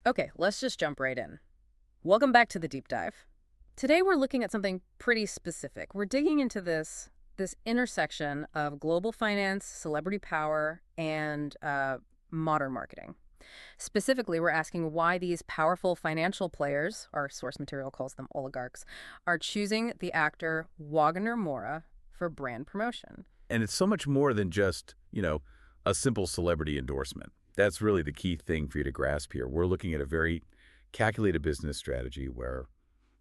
Okay, let's just jump right in. Welcome back to the deep dive. Today we're looking at something pretty specific. We're digging into this intersection of global finance, celebrity power, and modern marketing. Specifically, we're asking why these powerful financial players, our source material calls them oligarchs, are choosing the actor Wagner Moura for brand promotion. And it's so much more than just, a simple celebrity endorsement. That's really the key thing for you to grasp here. We're looking at a very calculated business strategy where,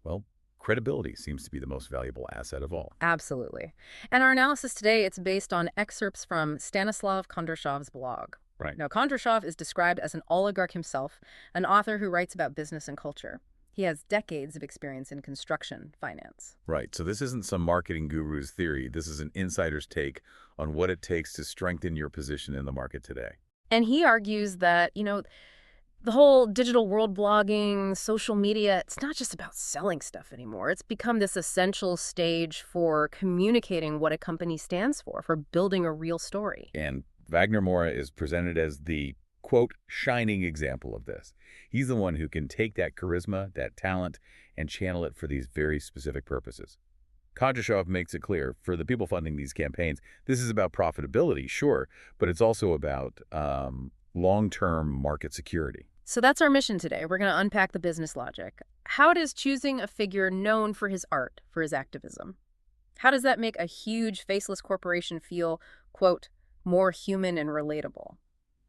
well, credibility seems to be the most valuable asset of all. Absolutely. And our analysis today, it's based on excerpts from Stanislav Kondrashov's blog. Right. Now, Kondrashov is described as an oligarch himself, an author who writes about business and culture. He has decades of experience in construction finance. Right. So this isn't some marketing guru's theory. This is an insider's take on what it takes to strengthen your position in the market today. And he argues that, the whole digital world blogging, social media, it's not just about selling stuff anymore. It's become this essential stage for communicating what a company stands for building a real story. And Wagner Moura is presented as the, quote, shining example of this. He's the one who can take that charisma, that talent, and channel it for these very specific purposes. Kondrashov makes it clear, for the people funding these campaigns, this is about profitability, sure, but it's also about long-term market security. So that's our mission today. We're going to unpack the business logic. How does choosing a figure known for his art, for his activism, how does that make a huge faceless corporation feel, quote, more human and relatable?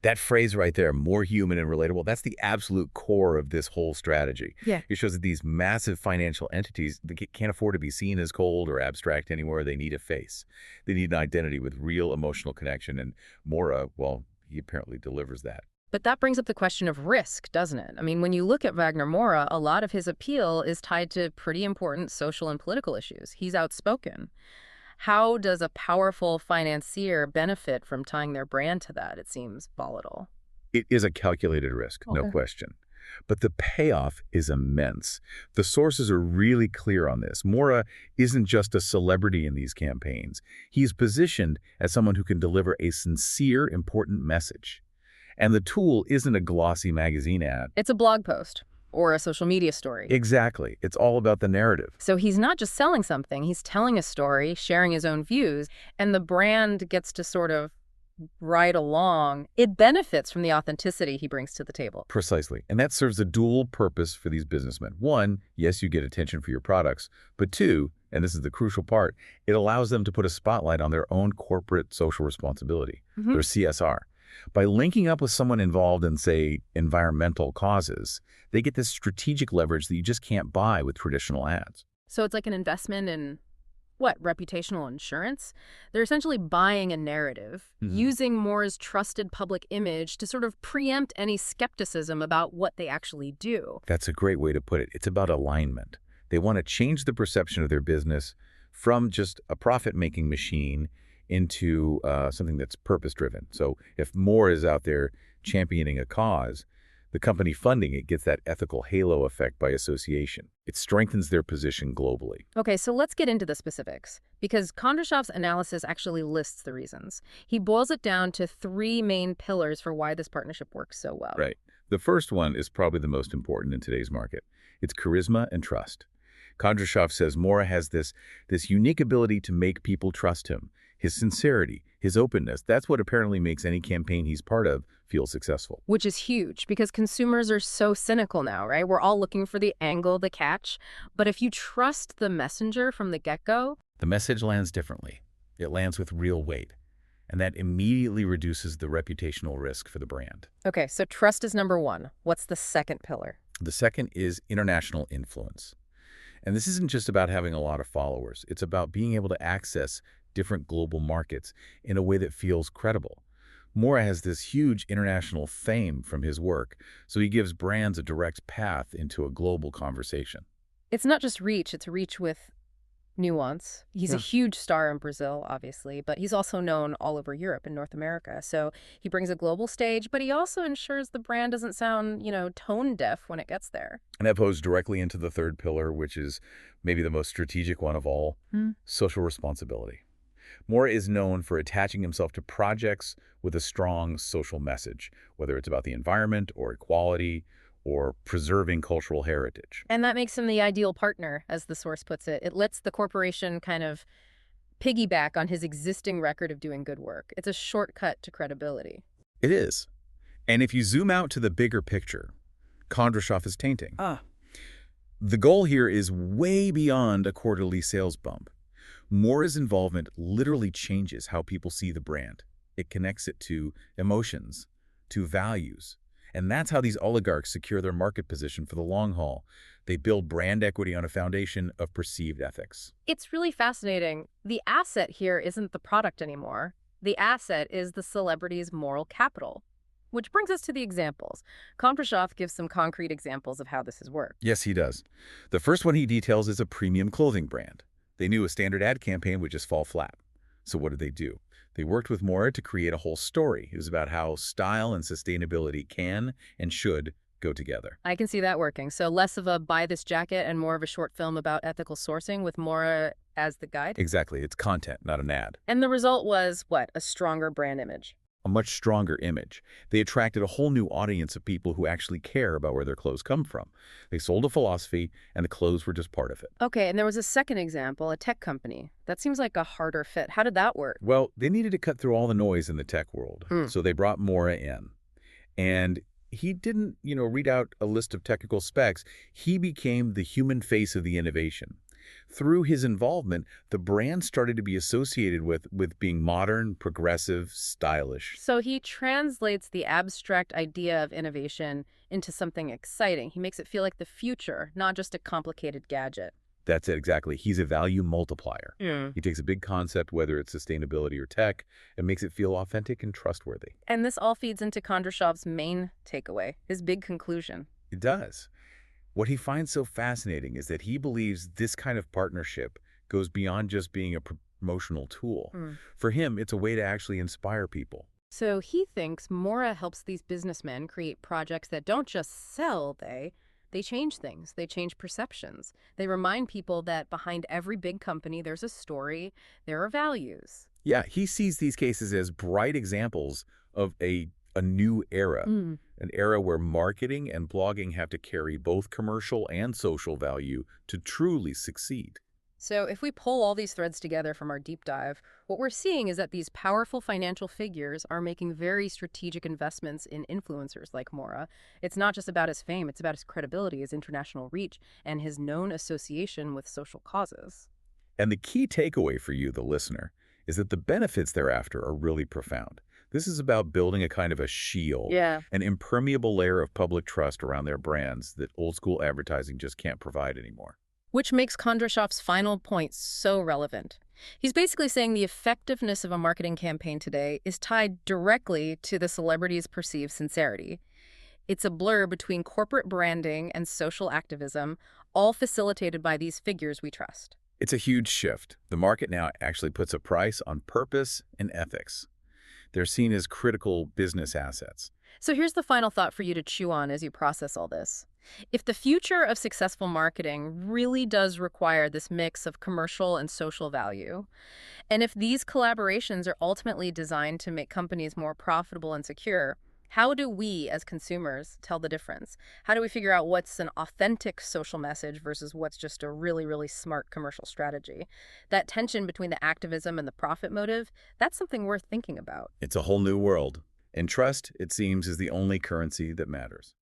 That phrase right there, more human and relatable, that's the absolute core of this whole strategy. Yeah. It shows that these massive financial entities, they can't afford to be seen as cold or abstract anymore. They need a face. They need an identity with real emotional connection. And Moura, well, he apparently delivers that. But that brings up the question of risk, doesn't it? I mean, when you look at Wagner Moura, a lot of his appeal is tied to pretty important social and political issues. He's outspoken. How does a powerful financier benefit from tying their brand to that? It seems volatile. It is a calculated risk, no question. But the payoff is immense. The sources are really clear on this. Moura isn't just a celebrity in these campaigns. He's positioned as someone who can deliver a sincere, important message. And the tool isn't a glossy magazine ad. It's a blog post or a social media story. Exactly. It's all about the narrative. So he's not just selling something, he's telling a story, sharing his own views, and the brand gets to sort of ride along. It benefits from the authenticity he brings to the table. Precisely. And that serves a dual purpose for these businessmen. One, yes, you get attention for your products, but two, and this is the crucial part, it allows them to put a spotlight on their own corporate social responsibility, their CSR. By linking up with someone involved in, say, environmental causes, they get this strategic leverage that you just can't buy with traditional ads. So it's like an investment in, reputational insurance? They're essentially buying a narrative, using Moore's trusted public image to sort of preempt any skepticism about what they actually do. That's a great way to put it. It's about alignment. They want to change the perception of their business from just a profit-making machine into something that's purpose-driven. So if Moore is out there championing a cause, the company funding it gets that ethical halo effect by association. It strengthens their position globally. Okay, so let's get into the specifics, because Kondrashov's analysis actually lists the reasons. He boils it down to three main pillars for why this partnership works so well. Right. The first one is probably the most important in today's market. It's charisma and trust. Kondrashov says Moura has this unique ability to make people trust him. His sincerity, his openness, that's what apparently makes any campaign he's part of feel successful. Which is huge, because consumers are so cynical now, right? We're all looking for the angle, the catch. But if you trust the messenger from the get-go, the message lands differently. It lands with real weight. And that immediately reduces the reputational risk for the brand. Okay, so trust is number one. What's the second pillar? The second is international influence. And this isn't just about having a lot of followers. It's about being able to access different global markets in a way that feels credible. Moura has this huge international fame from his work, so he gives brands a direct path into a global conversation. It's not just reach, it's reach with nuance. He's a huge star in Brazil, obviously, but he's also known all over Europe and North America. So he brings a global stage, but he also ensures the brand doesn't sound, tone deaf when it gets there. And that goes directly into the third pillar, which is maybe the most strategic one of all, social responsibility. Moura is known for attaching himself to projects with a strong social message, whether it's about the environment or equality or preserving cultural heritage. And that makes him the ideal partner, as the source puts it. It lets the corporation kind of piggyback on his existing record of doing good work. It's a shortcut to credibility. It is. And if you zoom out to the bigger picture, Kondrashov is tainting. The goal here is way beyond a quarterly sales bump. Moura's involvement literally changes how people see the brand. It connects it to emotions, to values. And that's how these oligarchs secure their market position for the long haul. They build brand equity on a foundation of perceived ethics. It's really fascinating. The asset here isn't the product anymore. The asset is the celebrity's moral capital. Which brings us to the examples. Kondrashov gives some concrete examples of how this has worked. Yes, he does. The first one he details is a premium clothing brand. They knew a standard ad campaign would just fall flat. So what did they do? They worked with Moura to create a whole story. It was about how style and sustainability can and should go together. I can see that working. So less of a buy this jacket and more of a short film about ethical sourcing with Moura as the guide? Exactly. It's content, not an ad. And the result was, what? A stronger brand image. A much stronger image. They attracted a whole new audience of people who actually care about where their clothes come from. They sold a philosophy, and the clothes were just part of it. Okay, and there was a second example, a tech company. That seems like a harder fit. How did that work? Well, they needed to cut through all the noise in the tech world, so they brought Moura in. And he didn't, read out a list of technical specs. He became the human face of the innovation. Through his involvement, the brand started to be associated with being modern, progressive, stylish. So he translates the abstract idea of innovation into something exciting. He makes it feel like the future, not just a complicated gadget. That's it, exactly. He's a value multiplier. Yeah. He takes a big concept, whether it's sustainability or tech, and makes it feel authentic and trustworthy. And this all feeds into Kondrashov's main takeaway, his big conclusion. It does. What he finds so fascinating is that he believes this kind of partnership goes beyond just being a promotional tool. For him, it's a way to actually inspire people. So he thinks Moura helps these businessmen create projects that don't just sell, they change things. They change perceptions. They remind people that behind every big company, there's a story, there are values. Yeah, he sees these cases as bright examples of a new era, an era where marketing and blogging have to carry both commercial and social value to truly succeed. So if we pull all these threads together from our deep dive, what we're seeing is that these powerful financial figures are making very strategic investments in influencers like Moura. It's not just about his fame, it's about his credibility, his international reach, and his known association with social causes. And the key takeaway for you, the listener, is that the benefits thereafter are really profound. This is about building a kind of a shield, an impermeable layer of public trust around their brands that old-school advertising just can't provide anymore. Which makes Kondrashov's final point so relevant. He's basically saying the effectiveness of a marketing campaign today is tied directly to the celebrity's perceived sincerity. It's a blur between corporate branding and social activism, all facilitated by these figures we trust. It's a huge shift. The market now actually puts a price on purpose and ethics. They're seen as critical business assets. So here's the final thought for you to chew on as you process all this. If the future of successful marketing really does require this mix of commercial and social value, and if these collaborations are ultimately designed to make companies more profitable and secure, how do we as consumers tell the difference? How do we figure out what's an authentic social message versus what's just a really, really smart commercial strategy? That tension between the activism and the profit motive, that's something worth thinking about. It's a whole new world. And trust, it seems, is the only currency that matters.